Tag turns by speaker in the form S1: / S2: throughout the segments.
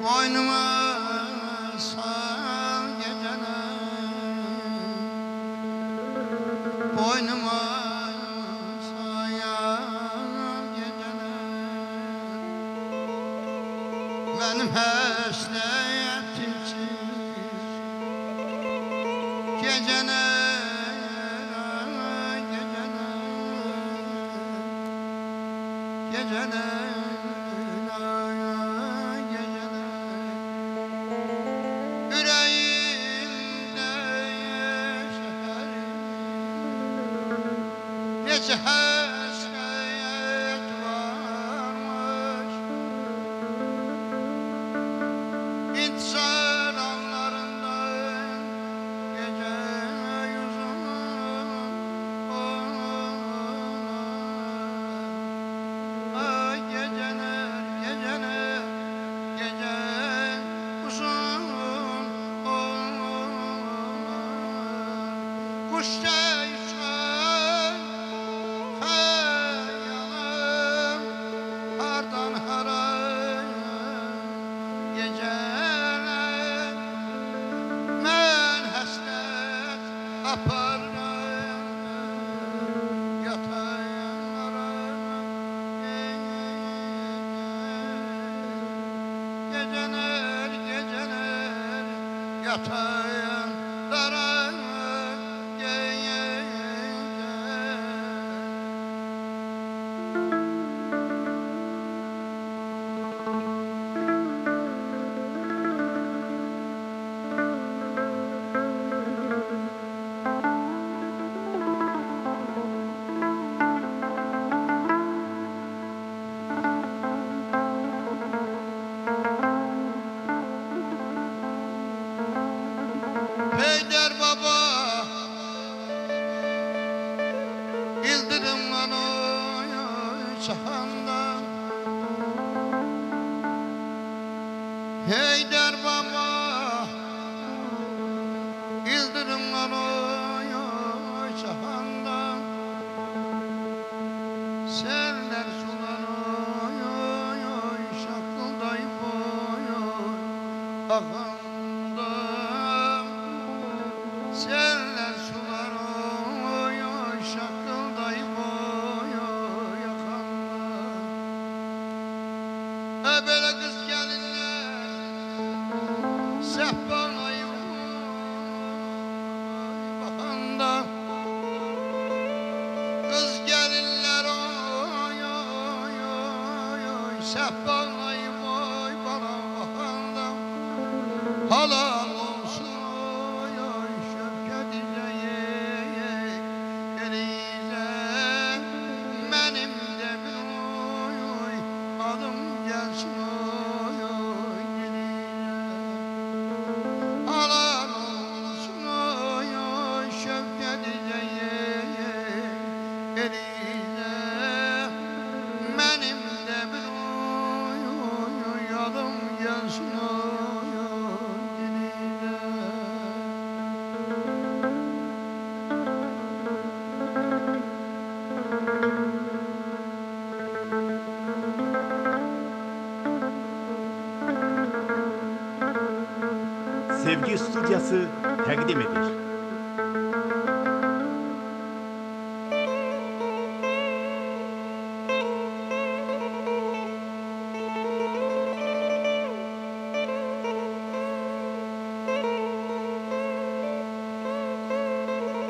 S1: Boynuma sar gecene, boynuma sayar gecene. Benim hasretimsiz gecene, gecene, gecene. Nece hasret varmış İntizar anlarından gece yüzüm Ay geceler, geceler, gece uzun Kuşlar Geceler, geceler yatayanlara Peyder baba İldirim lan oy çahanda Peyder baba İldirim lan oy çahanda Seller sular oy şakıldayıp oy Ağanda Seller sular oy şakıldayıp oy yakanda Böyle kız gelinler sehpalayıp bakanda Kız gelinler oy sehpalayıp oy bana bakanda Halal olsun benim de bir oy adım gelsin oy Halal olsun oy Şevket eliyle benim de bir oy adım gelsin oy
S2: Sevgi Stüdyosu təqdim edir.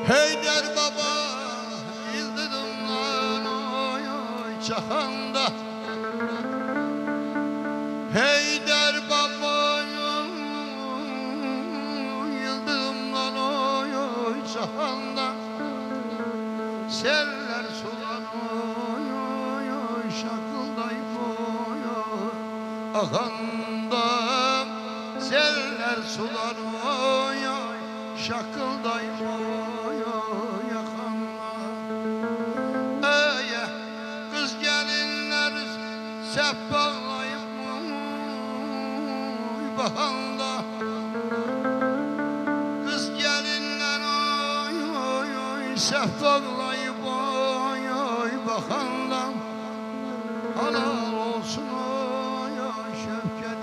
S1: Peyder baba İldirim lan oy çahanda Peyder baba Yıldırım lan oy çahanda Seller sular oy şakıldayıp oy Ağanda Seller sular oy şakıldayıp oy yakanda Ey kız gelinler sehpalayıp bakanda Kız gelinler oy sehpalayıp oy bakanda Halal olsun oy Şevket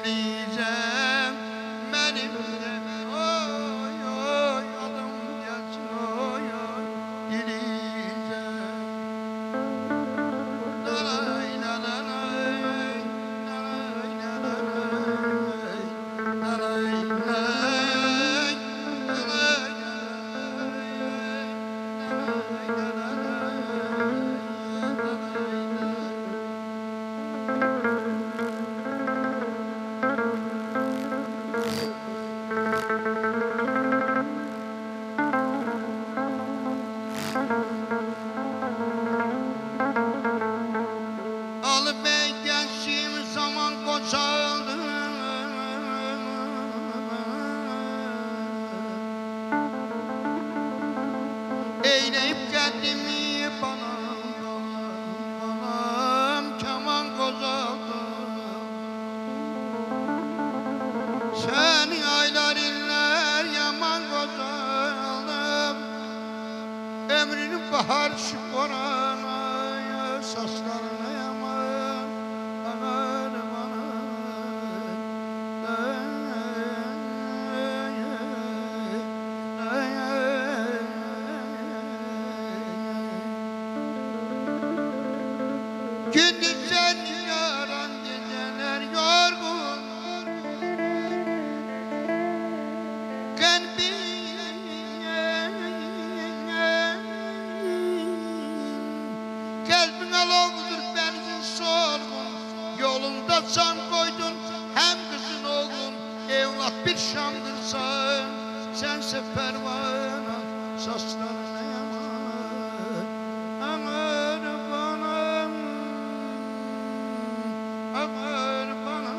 S1: geleceğim benim de oy oy adım gelsin oy oy geleceğim. Lalay lalay lalay lalay lalay lalay alıp gençliğim zaman koçaldı. Eyleyip kendimi banam keman kozaldı. Seni aylar iller yaman kozaldım. Ömrünü bahar şıporana saslarına yaman ağır bana. Gündüz sen yaran geceler yorgun. Kalbin alovdur benzin sorgun. Yolunda can koydun hem kızın oğlun. Evlat bir şamdırsan sense pervana saslarına yaman ağır bana ağır bana.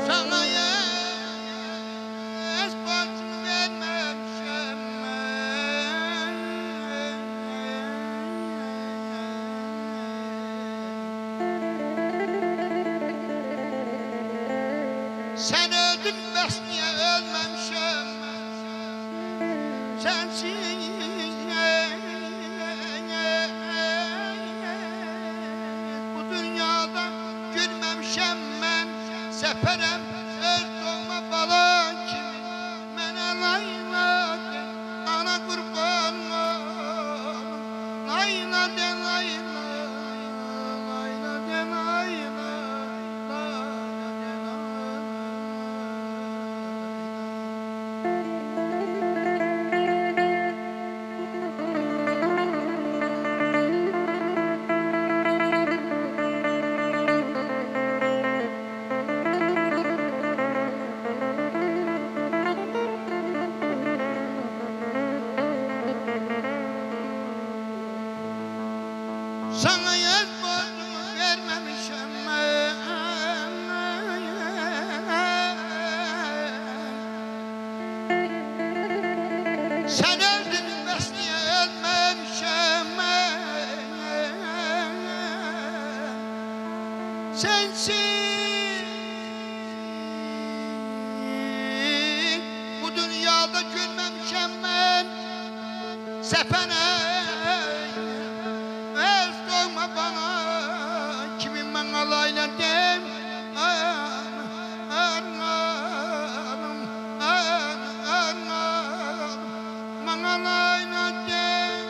S1: Sana yes borcunu vermemişim ben. Sen öldün bes niye ölmemişim sensin. Bu dünyada gülmemişim ben. Seferem öz doğma bala kimi mene layla de ana kurban oğlum. Layla de layla layla de layla layla de layla. Sana yaz borcumu vermemişim ben. Sen öldün bes niye ölmemişim ben. Sensin bu dünyada gülmemişim ben. Sefene öz doğma bana kimin ben alayla dem arnalım man alayla dem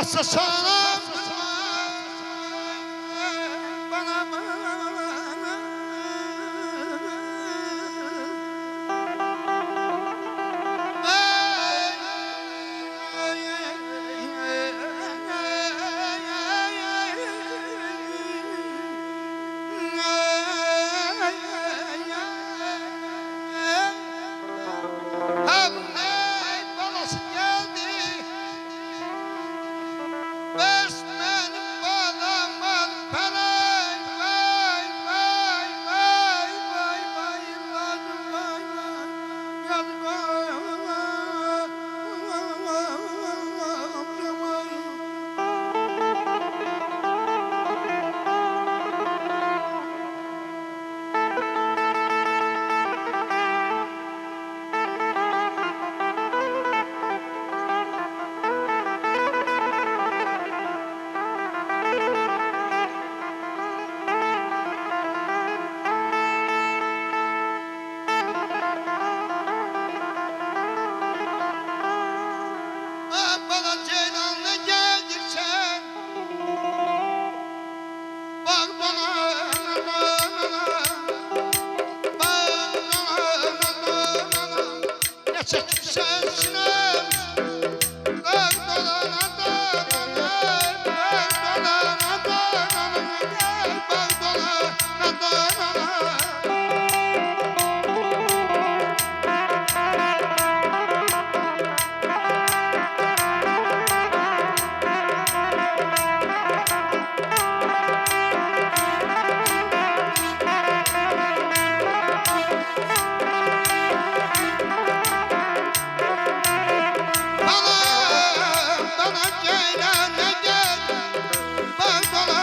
S1: Varsa sana bana mı? Balası geldi. Besmenim bağlamam felek. Vay vay vay vay vay yazık vay vay yazık vay bana ceylanla gelirsen bak bana ne çekirsen sinem bak bana bana ceylan ne gel bak bana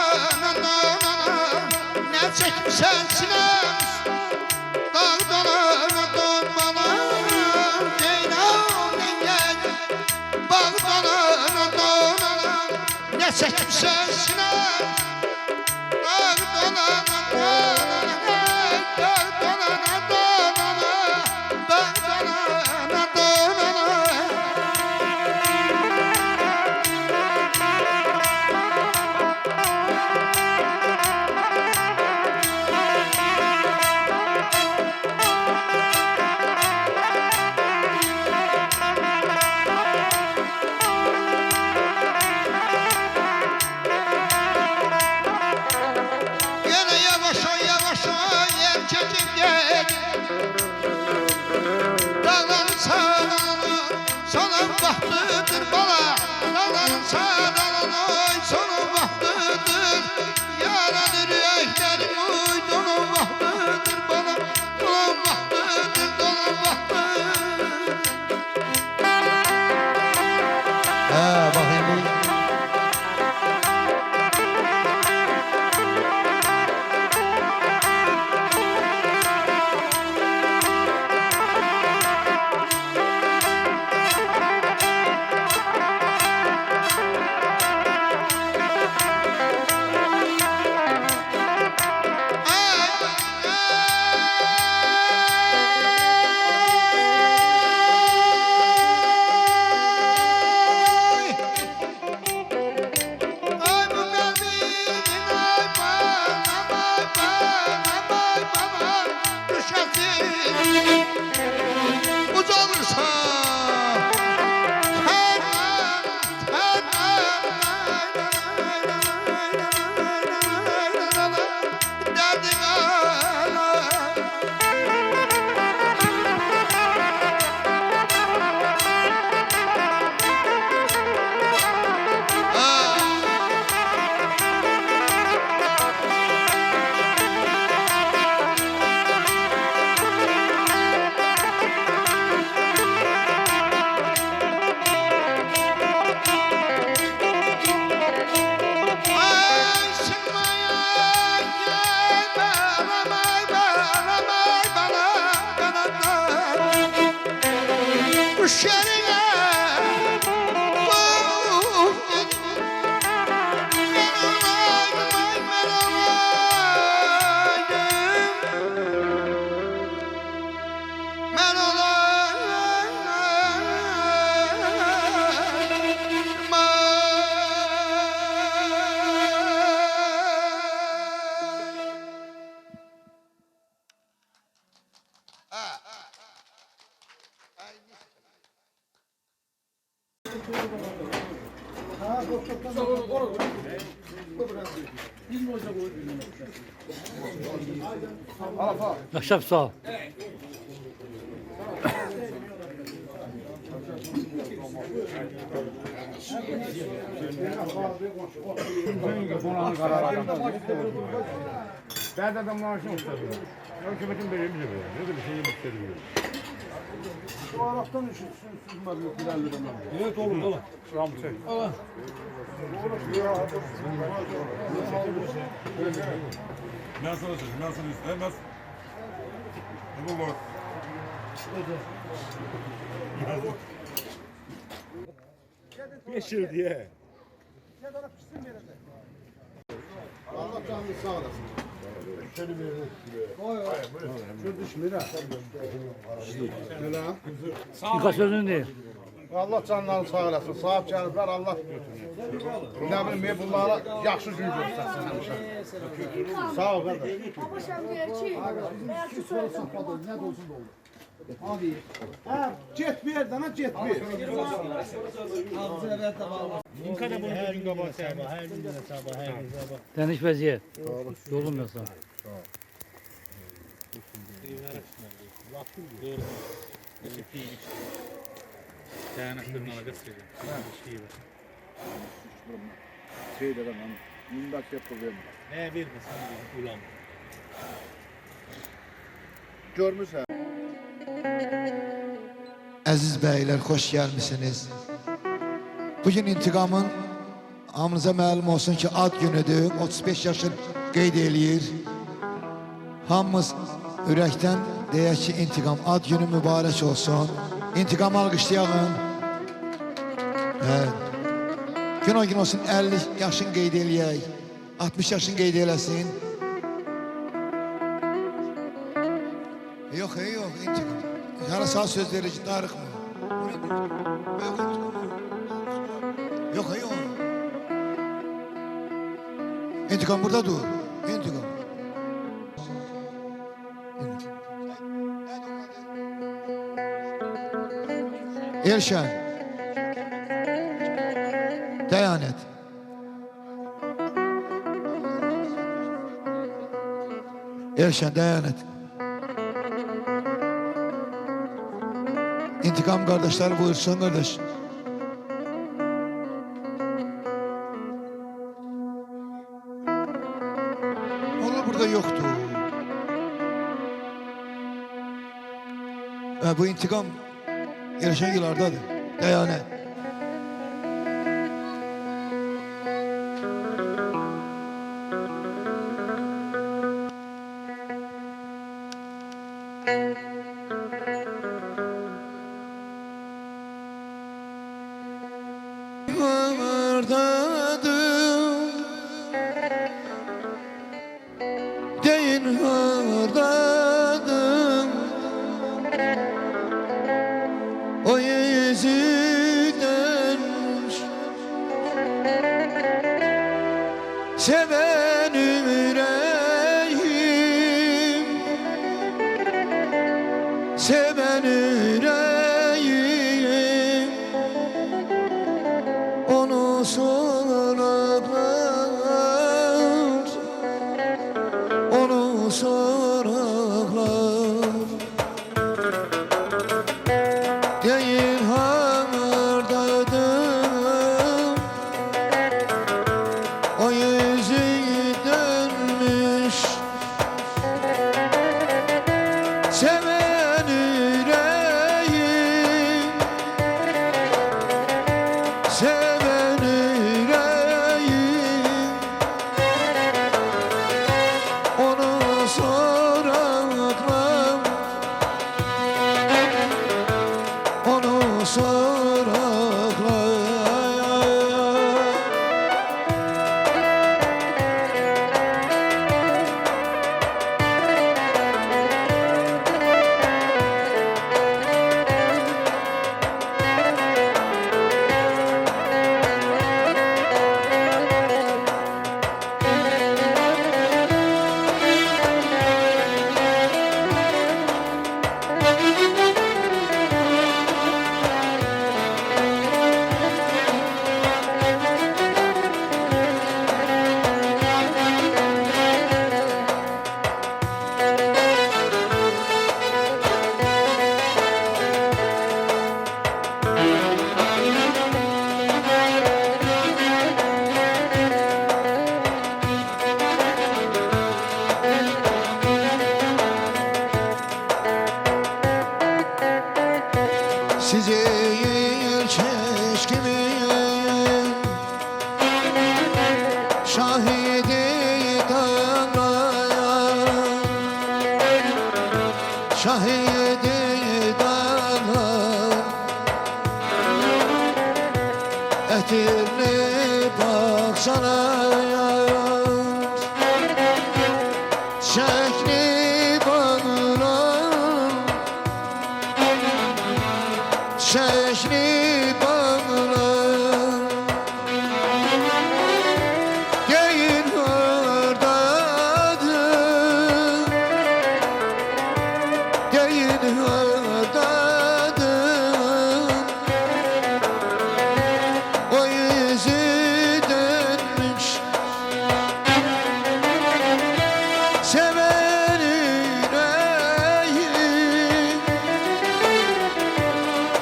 S1: ne çekirsen sinem dağ dolana dön bana ceylan ne gel bak bana ne çekirsen sinem dağ dolana yavaş ol yavaş ol yem çekip
S3: Yaşap sağ ol.
S4: Ben de maaşını istedim. Hükümetin belirli bir ne bir şeyi istediyor.
S1: Şu Arap'tan süzme bir planlı da.
S4: Evet olur olur. Ramsey.
S5: Nasıl olacak? Nasıl istemez? Ne bu?
S4: Yeşil diye.
S1: Allah canını sağ olasın. Şöyle bir şu düşmüyor ha.
S3: Birkaç sözün değil.
S1: Allah canlarını sağ olasın. Sahip gelipler Allah götürür. Ne bileyim bunlara yaxşı gün göstersin həmişə. Sağ ol qardaş.
S6: Ama sen diyor ki, belki sonra
S1: Saxladı, nə də olsun da olur. Hadi. Hə, get bir yerdən, get bir.
S3: Deniş vaziyet. Yolum yoksa.
S1: Şeylərəm, mindak yapılır. Görmüsən?
S7: Əziz bəylər, xoş gəlmisiniz. Bugün intiqamın hamınıza məlum olsun ki, ad günüdür. 35 yaşın qeyd eləyir. Hamımız ürəkdən deyək ki, intiqam ad günü mübarək olsun. İntiqam alqışlayalım. Evet. Gün o gün olsun 50 yaşın qeyd eləyək. 60 yaşın qeyd eləsin. Yok, yok, intikam. Yarın sağ söz verici, Tarık mı? Yok, yok. İntikam burada dur. İntikam. Erşen. Dayan et. Erşen, dayan et. İntikam kardeşler buyursun kardeş. Onlar burada yoktu. Bu intikam yarışan yıllardadır. Dayanet. Deyin hırdadım o yüzünden seven yüreğim seven yüreğim onu sorarlar onu sorarlar değil hamurdadım o yüzü dönmüş şahidi dağlar, şahidi dağlar, etirli baksana yar, şekli bağlar, şekli bağlar, değil oradadır, değil oradadır, o yüzü dönmüş seven yüreği,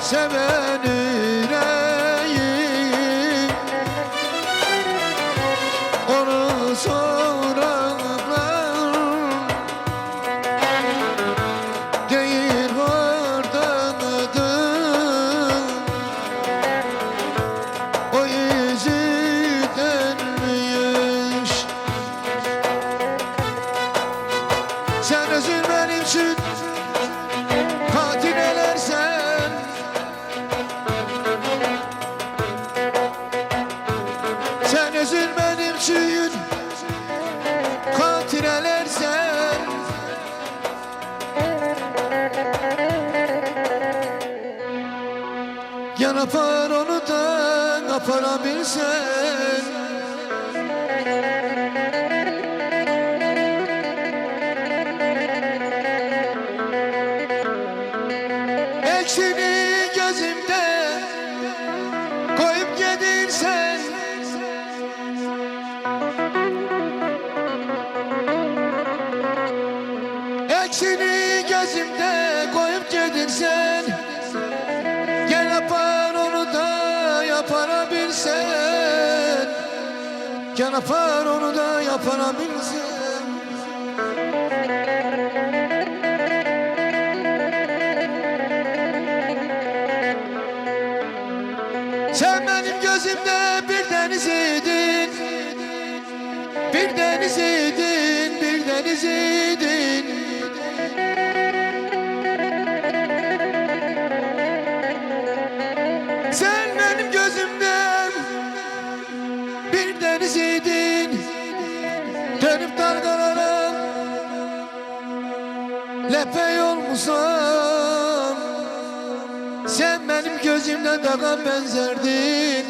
S7: seven yüreği, onu sorarlar, değil orada mıdır, o yüzü dönmüş. Sen üzülmenim için katil edersen, sen üzülmenim için katil edersen, yan apar onu da aparabilsen, eksini gözümde koyup gelirsen, eksini gözümde koyup gelirsen, gel yapar onu da yaparabilsen, gel yapar onu da yaparabilsen. Sen benim gözümde bir deniz idin, bir deniz idin, bir deniz idin. Sen benim gözümde bir deniz idin, dönüp dalgalara lepe olmuşsan. Sen benim gözümde dağa benzerdin,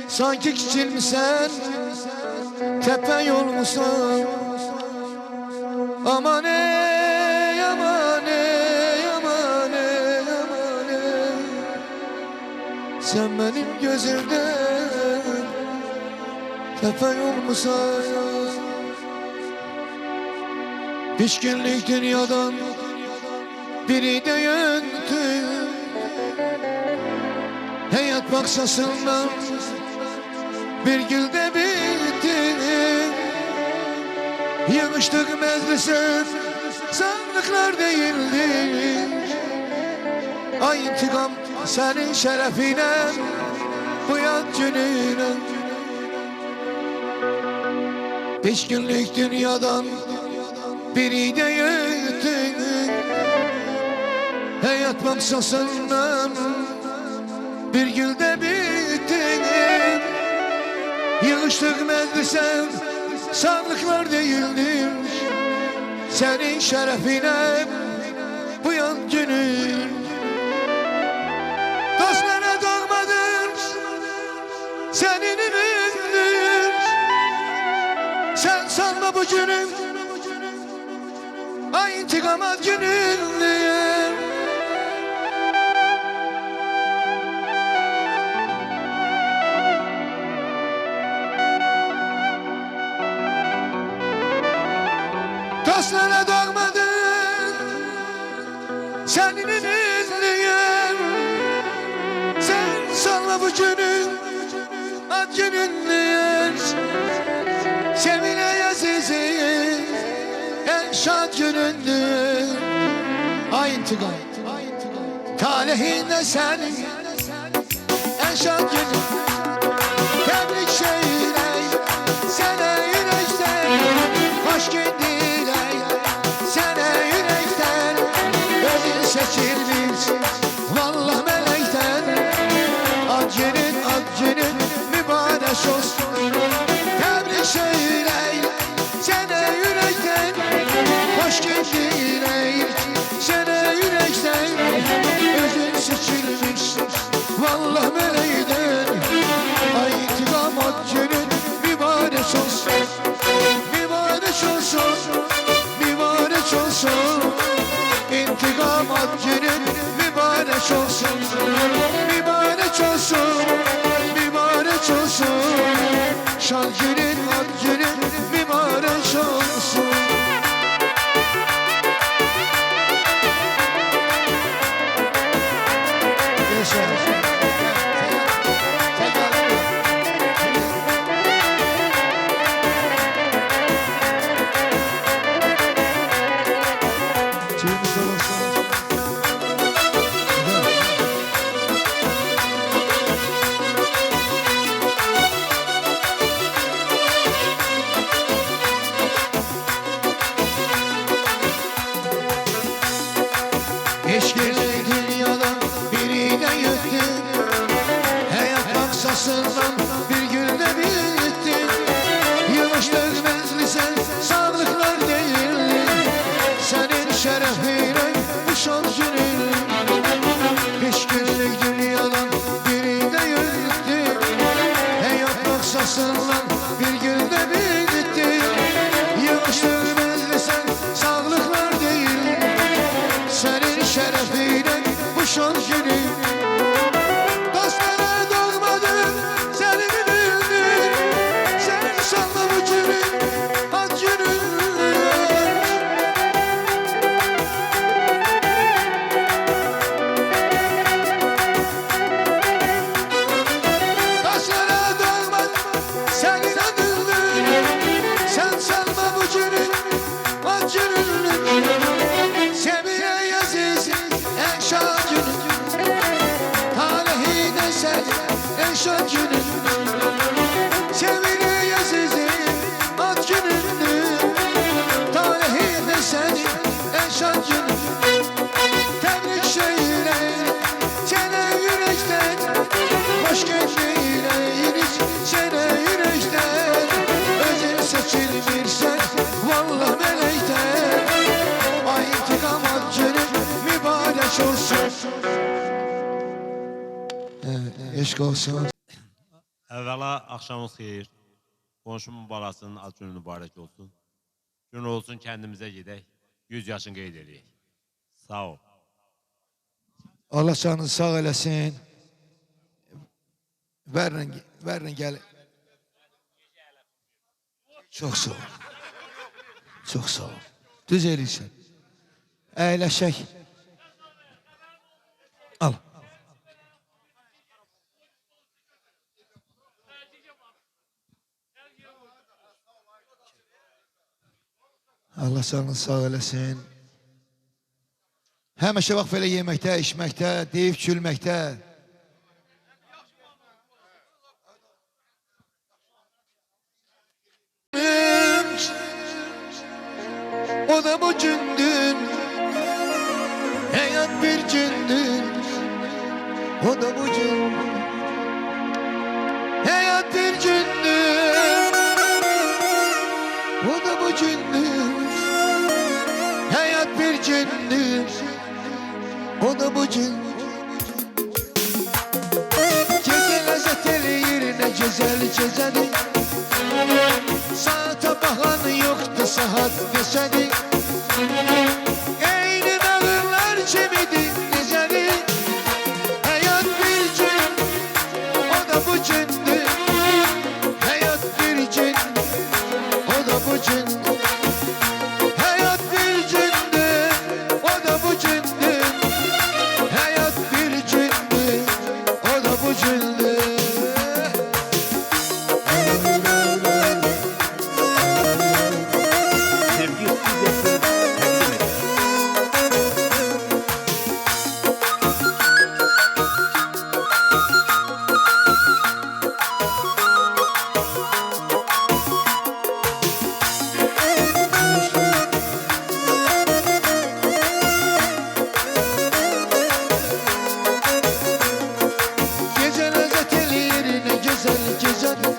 S7: sanki kiçilmişsen, tepe yolmuşsan. Aman ey, aman ey, aman ey, aman ey. Sen benim gözümde tepe yolmuşsan. Beş günlük dünyadan biri de yöntü, hayat baksasından bir gülde bitti. Yığıştık meclise, sandıklar değildi. Ay intikam senin şerefine, bu yat gününe. Beş günlük dünyadan biri de yıktın, hayat baksasından bir gülde bittin. Yığıştık meclise, sandıklar değildir. Senin şerefine bu yan günün. Dostlara doğmadır, senin ümittür. Sen sanma bu günün, ay intikamat günündür. Dostlara doğmadın, senin ünlüyüm. Sen sanma bu günün, ad günündür. Sevile azizim, en şad günündür. Ay intikam, talihinde senin, en şad günün. Tebrik şehrine, sen mübarek olsun, mübarek olsun, mübarek olsun. İntikam at günün mübarek olsun, mübarek olsun, mübarek olsun. Şan günün at günün mübarek olsun. Yaşa. Eşkili dünyadan birine yettin, hayat maksasından bir günde bittin. Yılmıştık meclise sağlıklar değil, senin şerefine bu son günün. Eşkili dünyadan birine yettin, hayat maksasından bir günde bittin. Yılmıştık meclise sağlıklar değil, senin şerefine bu şan günü. Dostlara doğmadın, seni mi bildin? Senin sanma bu günü, at günü. Dostlara doğmadın, senin adını. Sen sanma bu günü, at günü. Seviye yazısı en şan günü, tarihi de sen en şan günü. Seviye yazısı at günü, tarihi de sen en şan günü. Tebrik söyle sene yürekten, hoş geldin sene yürekten. Özün seçilmişsen vallahi melekten. Ay intikam at günün mübarek olsun. Evet, eşk olsun.
S8: Əvvəla axşamınız xeyir. Qonşumun balasının ad günü mübarək olsun. Gün olsun kəndimizə gedək. 100 yaşını qeyd edək. Sağ ol.
S7: Allah canını sağ eləsin. Verin gel. Çok sağ ol. Çok sağ ol. Düz eləyirsən. Əyləşək. Al. Allah canını sağ eləsin. Həmişə vaxt belə yeməkdə, içməkdə, deyib gülməkdə. O da bu gündün, hayat bir gündün. O da bu gün, hayat bir gündün. O da bu gündün, hayat bir gündün. O da bu gün. Gece lezzet yerine güzel geceli. Saate bakan yoktu saat deseni. Eyni dağlar çemidi neceli. Hayat bir gün, o da bu gündü. Hayat bir gün, o da bu gün. Hayat bir gündü, o da bu gündü. Hayat bir gündü, o da bu gündü.
S2: Sevgi Stüdyosu təqdim edir.
S7: Gece lezzet yerine güzel geceli.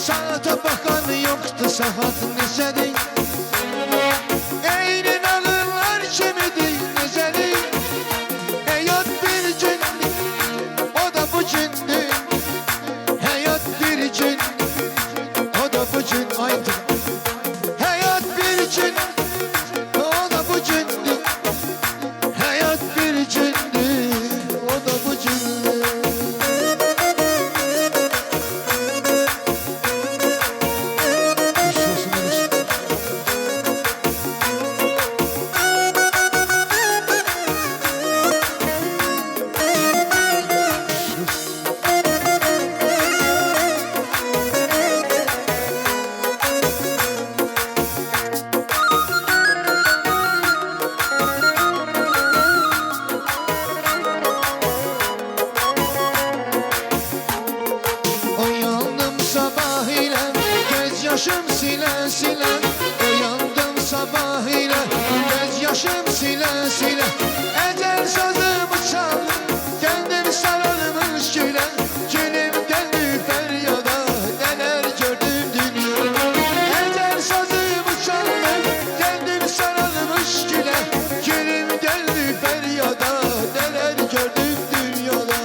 S7: Saate bakan yoktu saat neşeli. Eyni dağlar çemidi neceli. Hayat bir gündü, o da bu gündü. Hayat bir gün, Göz yaşım sile sile uyandım sabah ile. Göz yaşım sile sile ecel sazımı çaldı. Kendim sarılmış güle. Gülüm geldi feryada, neler gördüm dünyada. Ecel sazımı çaldı, kendim sarılmış güle. Gülüm geldi feryada, neler gördüm dünyada.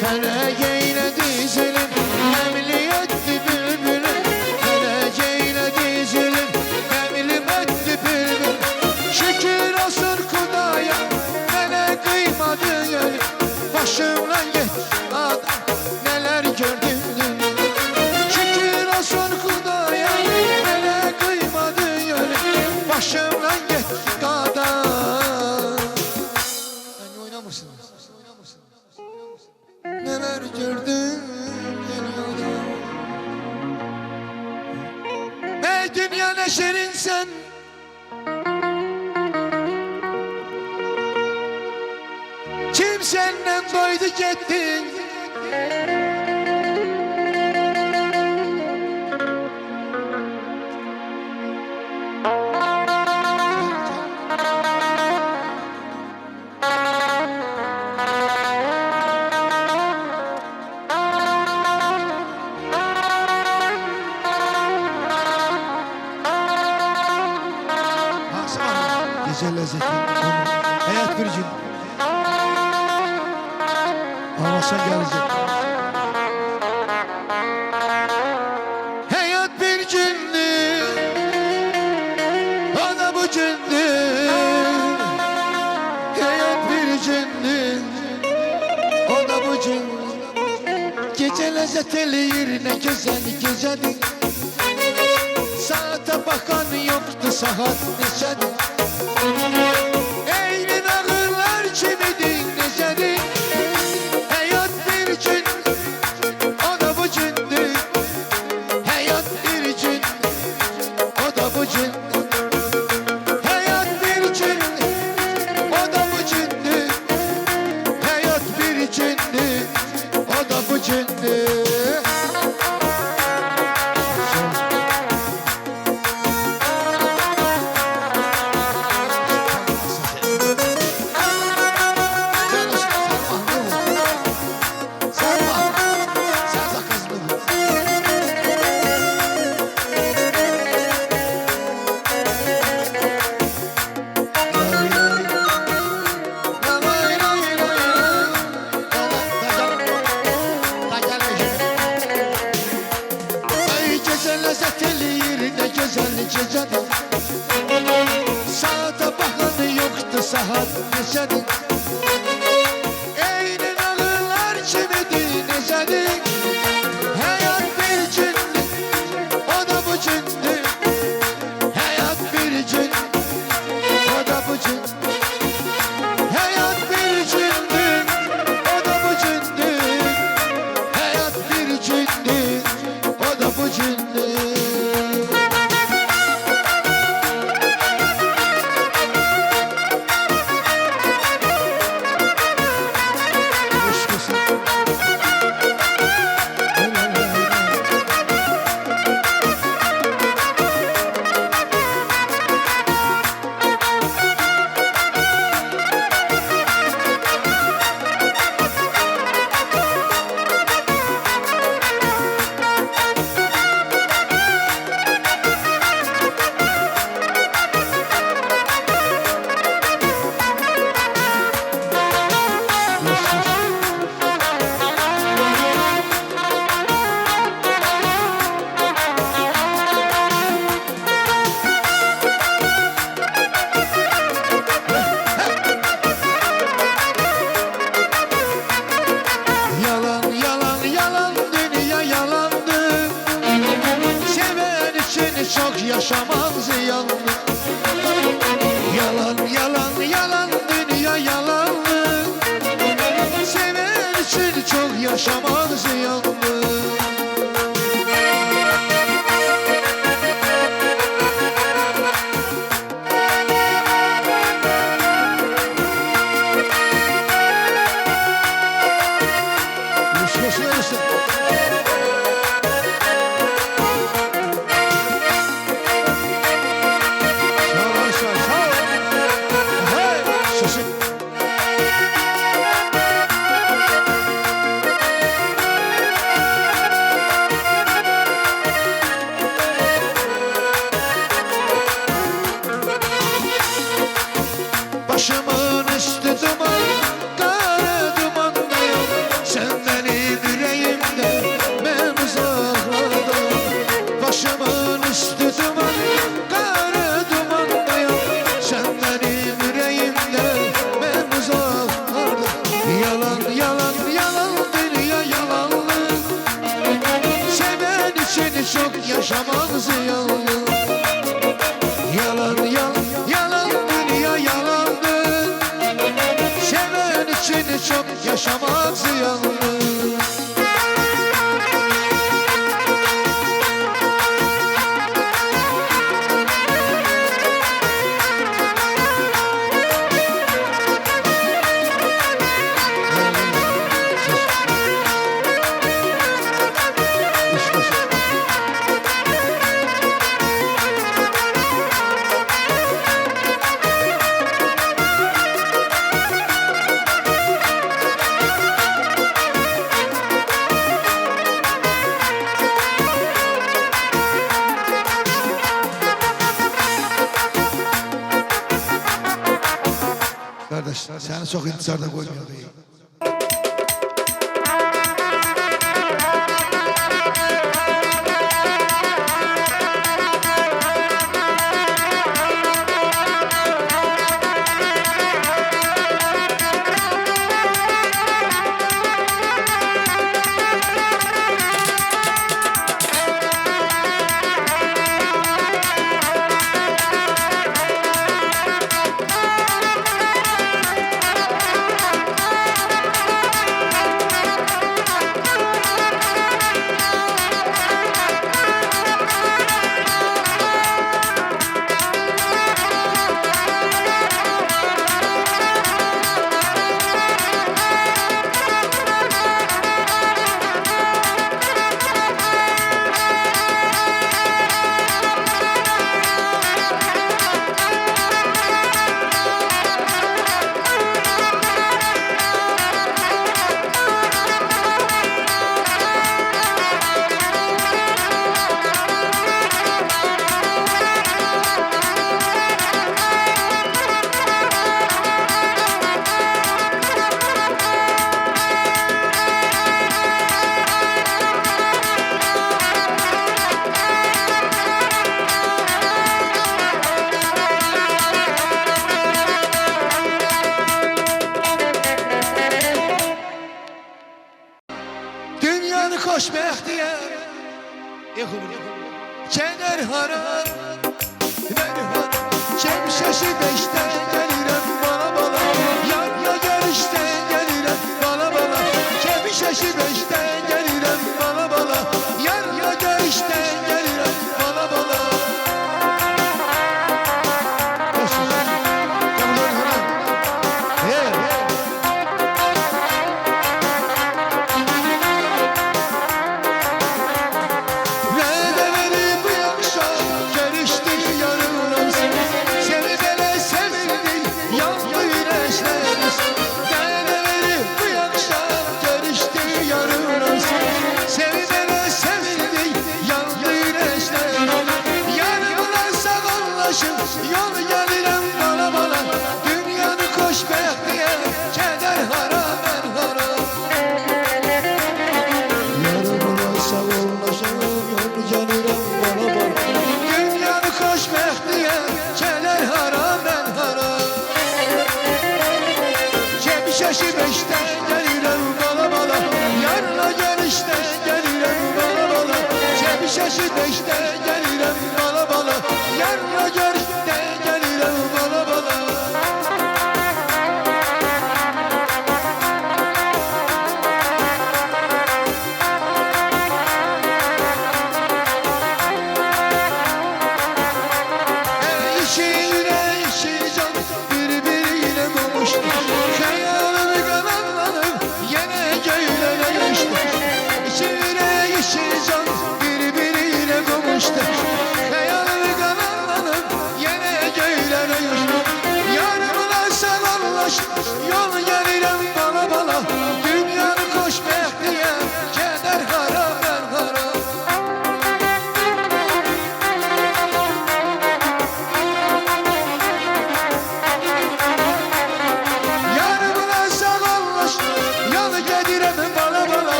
S7: Feleğeyle dizilim, emniyetti bülbülüm. Feleğeyle dizilim, emniyetti bülbülüm. Şükür olsun Kudaya, bana kıymadın gönlüm. Başımla git adam, neler gördüm dünyada. Şükür olsun Kudaya, bana kıymadın gönlüm. Başımla git adam. Yani oynamışsınız. Neler gördüm dünyada. Ey dünya ne şirin sen. Kim senden doydu gittin. Gece lezzeti, hayat bir gün. Ağlasan gelecek. Hayat bir gündü, o da bu gündü. Hayat bir gündü, o da bu gündü. Gece lezzet eləyir, ne güzel gecedir. Saate bakan yoktu, saat neçədir. Eynin ağırlar kimidir, necədir? Hayat bir gün, o da bu gündür. Hayat bir gün, o da bu gündür. Hayat bir gün, o da bu gündür. Hayat bir gündür, o da bu gündür. Saate bakan yoktu, saat neçədir? Eynin ağırlar kimidir, necədir? Hayat bir gündür, o da bu gündür. Hayat bir gün, o da bu gündür. Hayat bir gündür, o da bu gündür. Hayat bir gündür, o da bu gündür. yaşaman ziyanlı. Yalan yalan yalan dünya yalanlı. Seven için çok yaşaman ziyanlı. olasın, olasın. Sağ ol, sağ ol, sağ ol. Hey, susun. Başımın üstü duman, kara dumandayım. Sen benim yüreğimde, ben uzaklarda. Başımın üstü duman, kara dumandayım. Sen benim yüreğimde, ben uzaklarda. Yalan, yalan, yalan dünya yalanlı. Seven için çok yaşamak ziyanlı. Yalan, yalan, yalan dünya yalandı. Seven için çok yaşamak ziyanlı. Kardeş, seni çok intizarda koymuyor. Dünyanı koşmak diye Kenar haram Şemşeşi beşten gelirem bala bala Yarla görüşten gelirem bala bala Şemşeşi beşten gelirem bala bala Yarla görüşten gelirem bala bala Yarın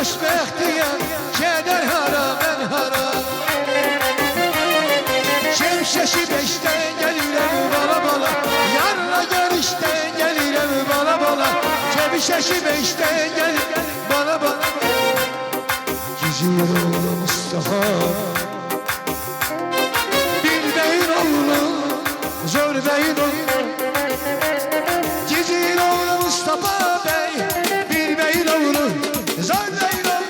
S7: xoşbəxtiyəm, gedər hara, mən hara. Şemşeşi beşten gelirəm bala bala, yarına görüşten gelirəm bala bala. Şemşeşi beşten gelirəm bala bala. Güzür oğlu Mustafa, Bilbeyin oğlu, zor beyin oğlu. Güzür oğlu Mustafa bey, Bilbeyin oğlu, zor beyin oğlu.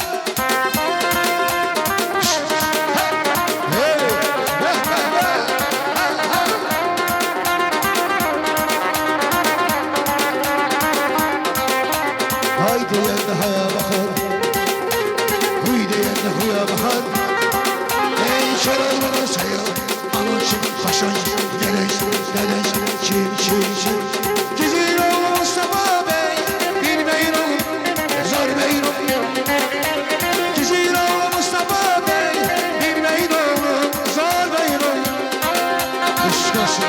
S7: Hay diyen de haya bakar, huy diyen de huya bakar. Ey şarabına sayıl, anın için kaşan, geleş, deleş, kim. Gizir oğlu Mustafa bey, bilmeyin oğlu, zor beyin oğlu. Gizir oğlu Mustafa bey, bilmeyin oğlu, zor beyin oğlu. Kışkası.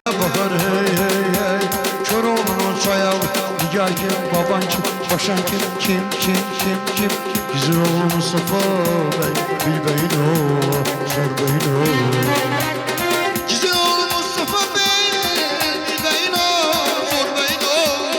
S7: Bakar hey hey hey, kör oğlunun sayağı. Nigar kim, baban kim, başan kim. Güzür oğlu Mustafa bey, bilbeyin oğlu, zor beyin oğlu. Güzür oğlu Mustafa bey, bilbeyin oğlu, zor beyin oğlu.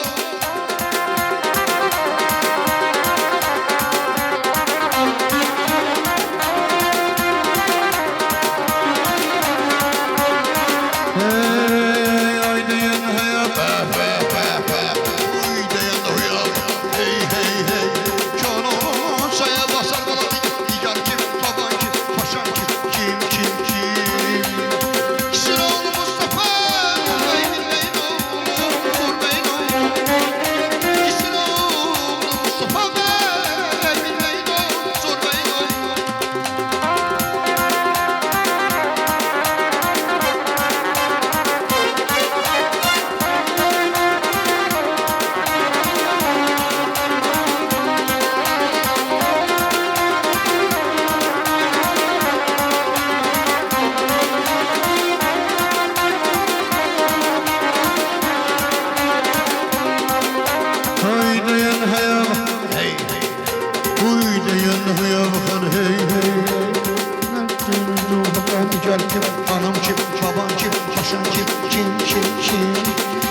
S7: Anam kim, baban kim, paşam kim.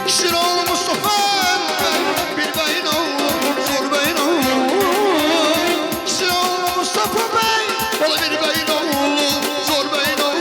S7: Güzür oğlu Mustafa, bilbeyin oğlu, zor beyin oğlu. Güzür oğlu Mustafa bey, bala bilbeyin oğlu, zor beyin oğlu.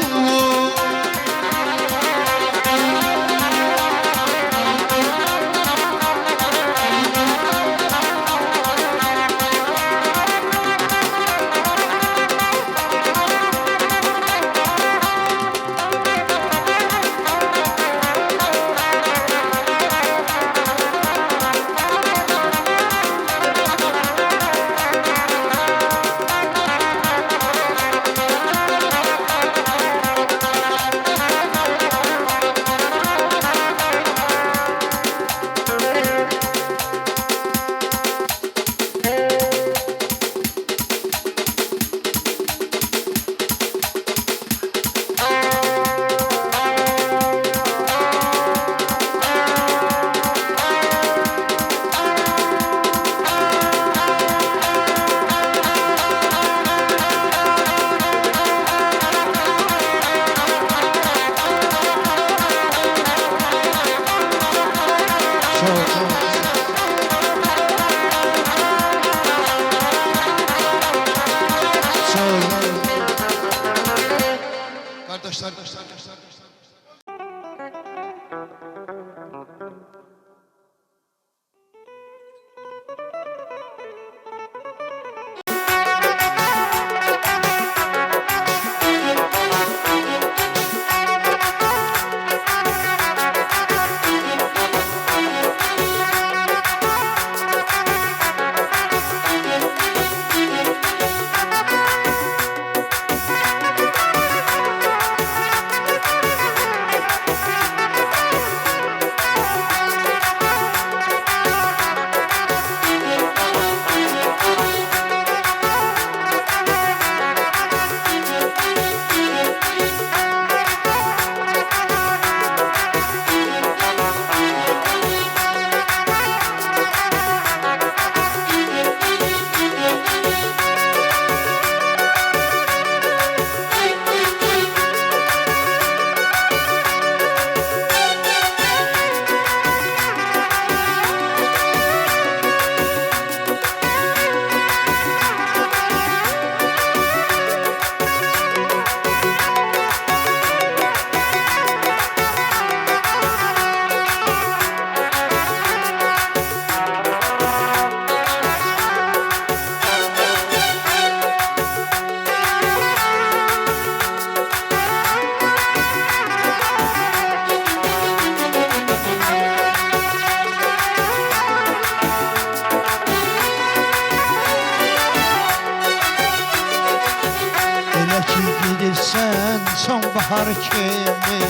S7: sonbahar kimi.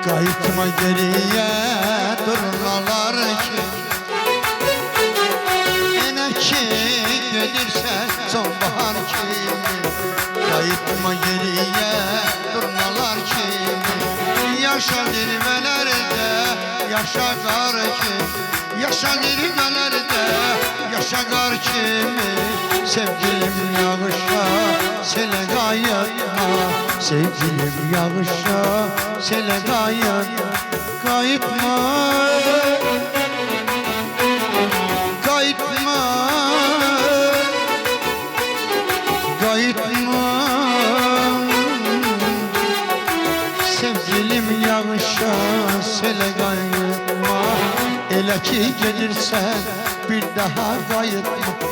S7: Qayıtma geriye durnalar ki. Yine ki gelirsen sonbahar kimi. Qayıtma geriye durnalar kimi. Yaşa zirvelerde yaşa qar kimi. Yaşa zirvelerde yaşa qar kimi. Sevgilim yağışa sele qayıtma. Sevgilim yağışa sele qayıtma. Qayıtma Qayıtma Qayıtma Sevgilim yağışa sele qayıtma. Elə ki gelirsən bir daha qayıtma.